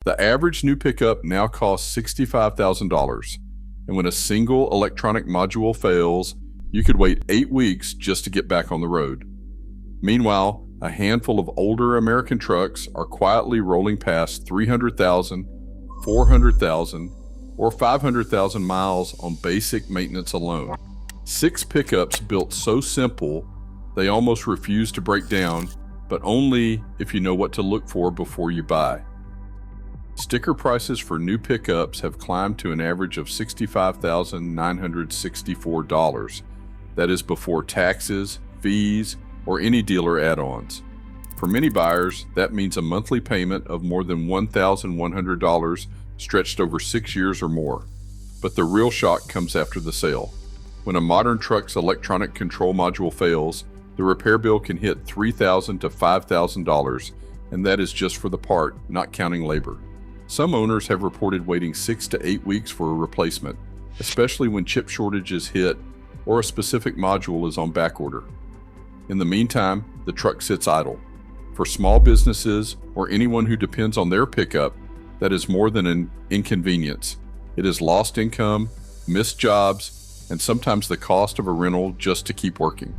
The average new pickup now costs $65,000, and when a single electronic module fails, you could wait 8 weeks just to get back on the road. Meanwhile, a handful of older American trucks are quietly rolling past 300,000, 400,000, or 500,000 miles on basic maintenance alone. 6 pickups built so simple they almost refuse to break down, but only if you know what to look for before you buy. Sticker prices for new pickups have climbed to an average of $65,964. That is before taxes, fees, or any dealer add-ons. For many buyers, that means a monthly payment of more than $1,100 stretched over 6 years or more. But the real shock comes after the sale. When a modern truck's electronic control module fails, the repair bill can hit $3,000 to $5,000, and that is just for the part, not counting labor. Some owners have reported waiting 6 to 8 weeks for a replacement, especially when chip shortages hit or a specific module is on backorder. In the meantime, the truck sits idle. For small businesses or anyone who depends on their pickup, that is more than an inconvenience. It is lost income, missed jobs, and sometimes the cost of a rental just to keep working.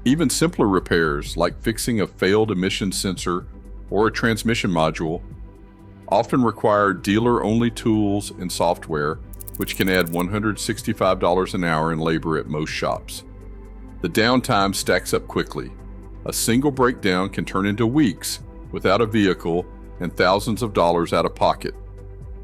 Even simpler repairs, like fixing a failed emission sensor or a transmission module, often require dealer-only tools and software, which can add $165 an hour in labor at most shops. The downtime stacks up quickly. A single breakdown can turn into weeks without a vehicle and thousands of dollars out of pocket.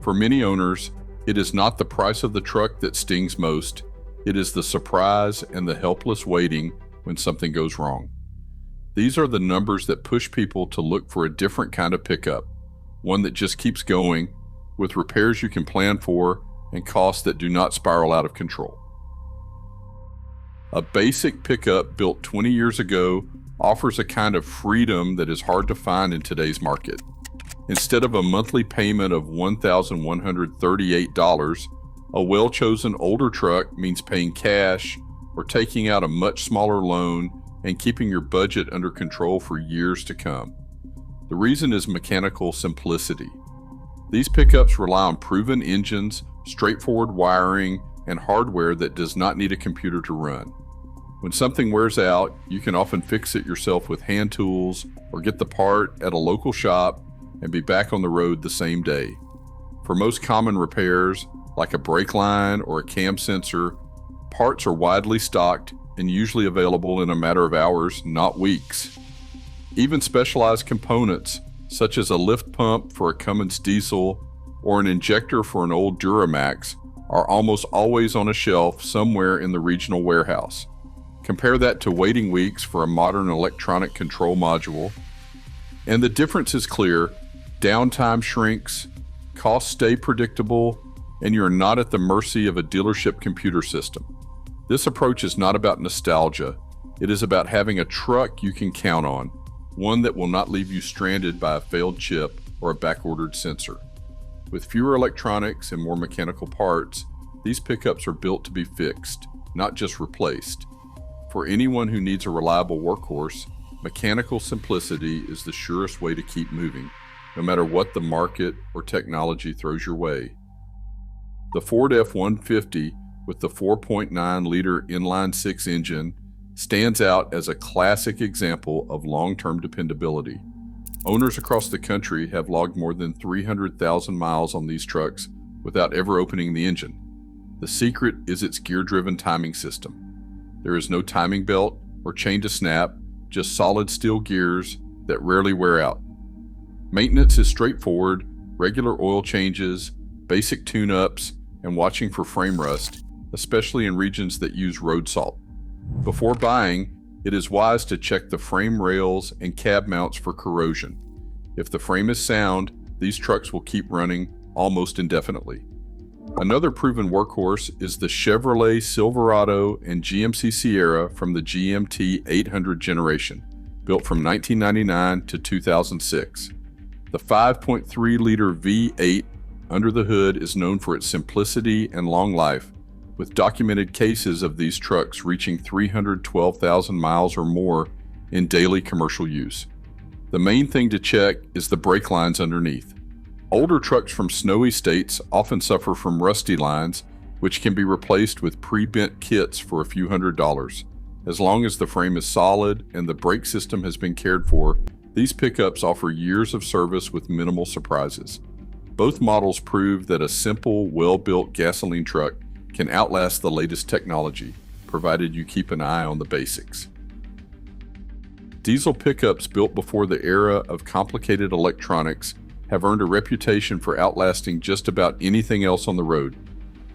For many owners, it is not the price of the truck that stings most. It is the surprise and the helpless waiting when something goes wrong. These are the numbers that push people to look for a different kind of pickup, one that just keeps going, with repairs you can plan for and costs that do not spiral out of control. A basic pickup built 20 years ago offers a kind of freedom that is hard to find in today's market. Instead of a monthly payment of $1,138, a well-chosen older truck means paying cash or taking out a much smaller loan and keeping your budget under control for years to come. The reason is mechanical simplicity. These pickups rely on proven engines, straightforward wiring, and hardware that does not need a computer to run. When something wears out, you can often fix it yourself with hand tools or get the part at a local shop and be back on the road the same day. For most common repairs, like a brake line or a cam sensor, parts are widely stocked and usually available in a matter of hours, not weeks. Even specialized components, such as a lift pump for a Cummins diesel or an injector for an old Duramax, are almost always on a shelf somewhere in the regional warehouse. Compare that to waiting weeks for a modern electronic control module, and the difference is clear. Downtime shrinks, costs stay predictable, and you're not at the mercy of a dealership computer system. This approach is not about nostalgia. It is about having a truck you can count on, one that will not leave you stranded by a failed chip or a backordered sensor. With fewer electronics and more mechanical parts, these pickups are built to be fixed, not just replaced. For anyone who needs a reliable workhorse, mechanical simplicity is the surest way to keep moving, no matter what the market or technology throws your way. The Ford F-150 with the 4.9-liter inline-six engine stands out as a classic example of long-term dependability. Owners across the country have logged more than 300,000 miles on these trucks without ever opening the engine. The secret is its gear-driven timing system. There is no timing belt or chain to snap, just solid steel gears that rarely wear out. Maintenance is straightforward: regular oil changes, basic tune-ups, and watching for frame rust, especially in regions that use road salt. Before buying, it is wise to check the frame rails and cab mounts for corrosion. If the frame is sound, these trucks will keep running almost indefinitely. Another proven workhorse is the Chevrolet Silverado and GMC Sierra from the GMT 800 generation, built from 1999 to 2006. The 5.3-liter V8 under the hood is known for its simplicity and long life, with documented cases of these trucks reaching 312,000 miles or more in daily commercial use. The main thing to check is the brake lines underneath. Older trucks from snowy states often suffer from rusty lines, which can be replaced with pre-bent kits for a few $100s. As long as the frame is solid and the brake system has been cared for, these pickups offer years of service with minimal surprises. Both models prove that a simple, well-built gasoline truck can outlast the latest technology, provided you keep an eye on the basics. Diesel pickups built before the era of complicated electronics have earned a reputation for outlasting just about anything else on the road.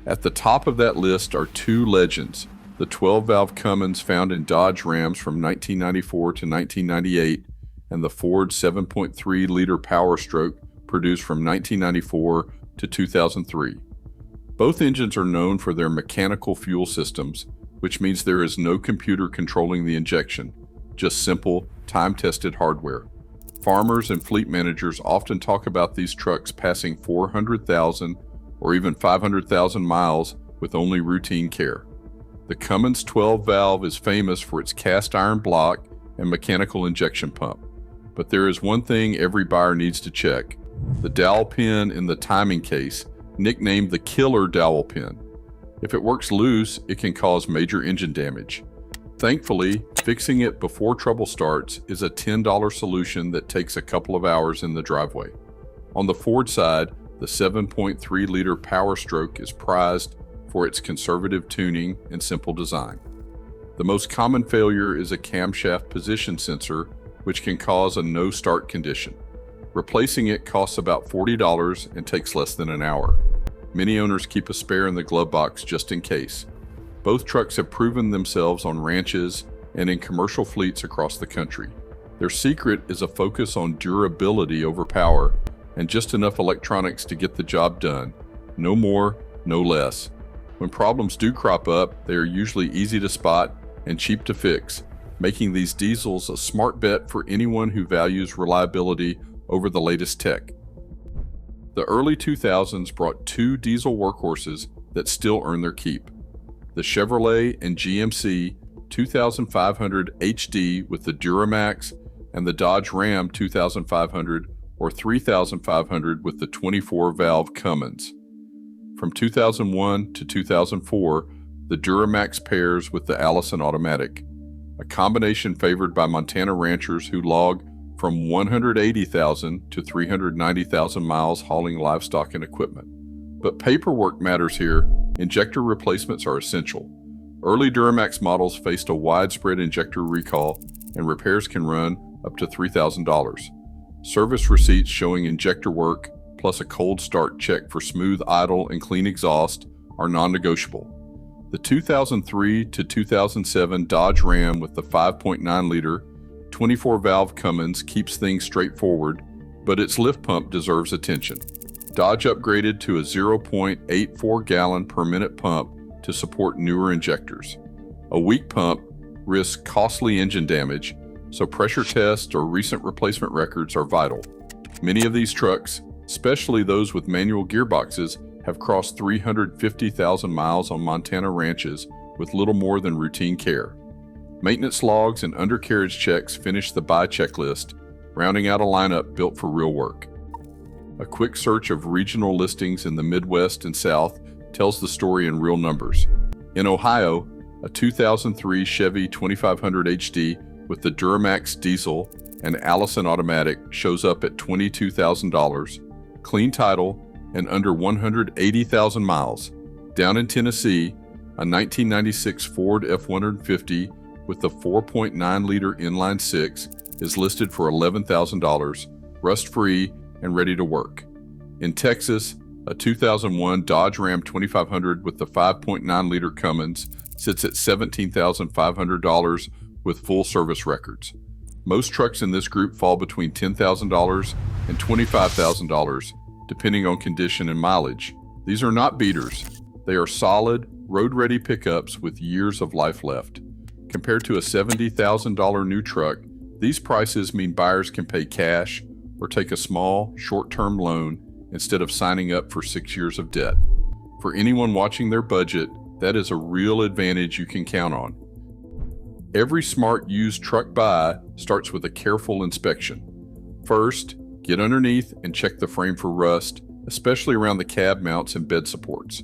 At the top of that list are two legends, the 12-valve Cummins found in Dodge Rams from 1994 to 1998 and the Ford 7.3-liter Power Stroke produced from 1994 to 2003. Both engines are known for their mechanical fuel systems, which means there is no computer controlling the injection, just simple, time-tested hardware. Farmers and fleet managers often talk about these trucks passing 400,000 or even 500,000 miles with only routine care. The Cummins 12-valve is famous for its cast iron block and mechanical injection pump. But there is one thing every buyer needs to check: the dowel pin in the timing case, nicknamed the killer dowel pin. If it works loose, it can cause major engine damage. Thankfully, fixing it before trouble starts is a $10 solution that takes a couple of hours in the driveway. On the Ford side, the 7.3-liter Power Stroke is prized for its conservative tuning and simple design. The most common failure is a camshaft position sensor, which can cause a no-start condition. Replacing it costs about $40 and takes less than an hour. Many owners keep a spare in the glove box just in case. Both trucks have proven themselves on ranches and in commercial fleets across the country. Their secret is a focus on durability over power and just enough electronics to get the job done. No more, no less. When problems do crop up, they are usually easy to spot and cheap to fix, making these diesels a smart bet for anyone who values reliability over the latest tech. The early 2000s brought two diesel workhorses that still earn their keep: the Chevrolet and GMC 2500 HD with the Duramax and the Dodge Ram 2500 or 3500 with the 24-valve Cummins. From 2001 to 2004, the Duramax pairs with the Allison automatic, a combination favored by Montana ranchers who log from 180,000 to 390,000 miles hauling livestock and equipment. But paperwork matters here. Injector replacements are essential. Early Duramax models faced a widespread injector recall, and repairs can run up to $3,000. Service receipts showing injector work, plus a cold start check for smooth idle and clean exhaust, are non-negotiable. The 2003 to 2007 Dodge Ram with the 5.9-liter 24-valve Cummins keeps things straightforward, but its lift pump deserves attention. Dodge upgraded to a 0.84 gallon per minute pump to support newer injectors. A weak pump risks costly engine damage, so pressure tests or recent replacement records are vital. Many of these trucks, especially those with manual gearboxes, have crossed 350,000 miles on Montana ranches with little more than routine care. Maintenance logs and undercarriage checks finish the buy checklist, rounding out a lineup built for real work. A quick search of regional listings in the Midwest and South tells the story in real numbers. In Ohio, a 2003 Chevy 2500 HD with the Duramax diesel and Allison automatic shows up at $22,000, clean title, and under 180,000 miles. Down in Tennessee, a 1996 Ford F-150 with the 4.9-liter inline six is listed for $11,000, rust-free and ready to work. In Texas, a 2001 Dodge Ram 2500 with the 5.9-liter Cummins sits at $17,500 with full service records. Most trucks in this group fall between $10,000 and $25,000, depending on condition and mileage. These are not beaters. They are solid, road-ready pickups with years of life left. Compared to a $70,000 new truck, these prices mean buyers can pay cash or take a small, short-term loan instead of signing up for 6 years of debt. For anyone watching their budget, that is a real advantage you can count on. Every smart used truck buy starts with a careful inspection. First, Get underneath and check the frame for rust, especially around the cab mounts and bed supports.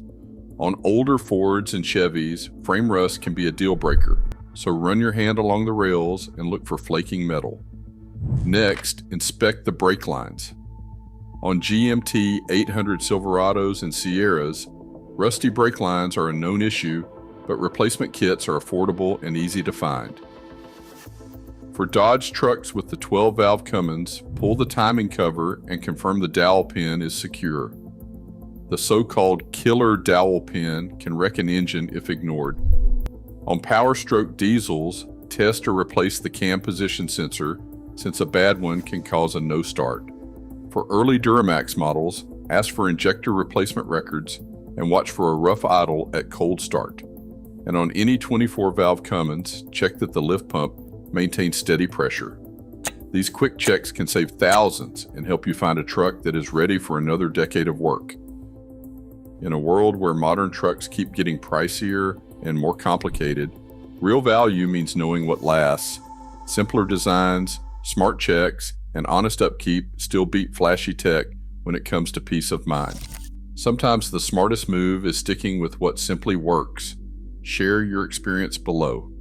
On older Fords and Chevys, frame rust can be a deal breaker, so run your hand along the rails and look for flaking metal. Next, inspect the brake lines. On GMT 800 Silverados and Sierras, rusty brake lines are a known issue, but replacement kits are affordable and easy to find. For Dodge trucks with the 12-valve Cummins, pull the timing cover and confirm the dowel pin is secure. The so-called killer dowel pin can wreck an engine if ignored. On Power Stroke diesels, test or replace the cam position sensor, since a bad one can cause a no start. For early Duramax models, ask for injector replacement records and watch for a rough idle at cold start. And on any 24-valve Cummins, check that the lift pump maintains steady pressure. These quick checks can save thousands and help you find a truck that is ready for another decade of work. In a world where modern trucks keep getting pricier and more complicated, real value means knowing what lasts. Simpler designs, smart checks, and honest upkeep still beat flashy tech when it comes to peace of mind. Sometimes the smartest move is sticking with what simply works. Share your experience below.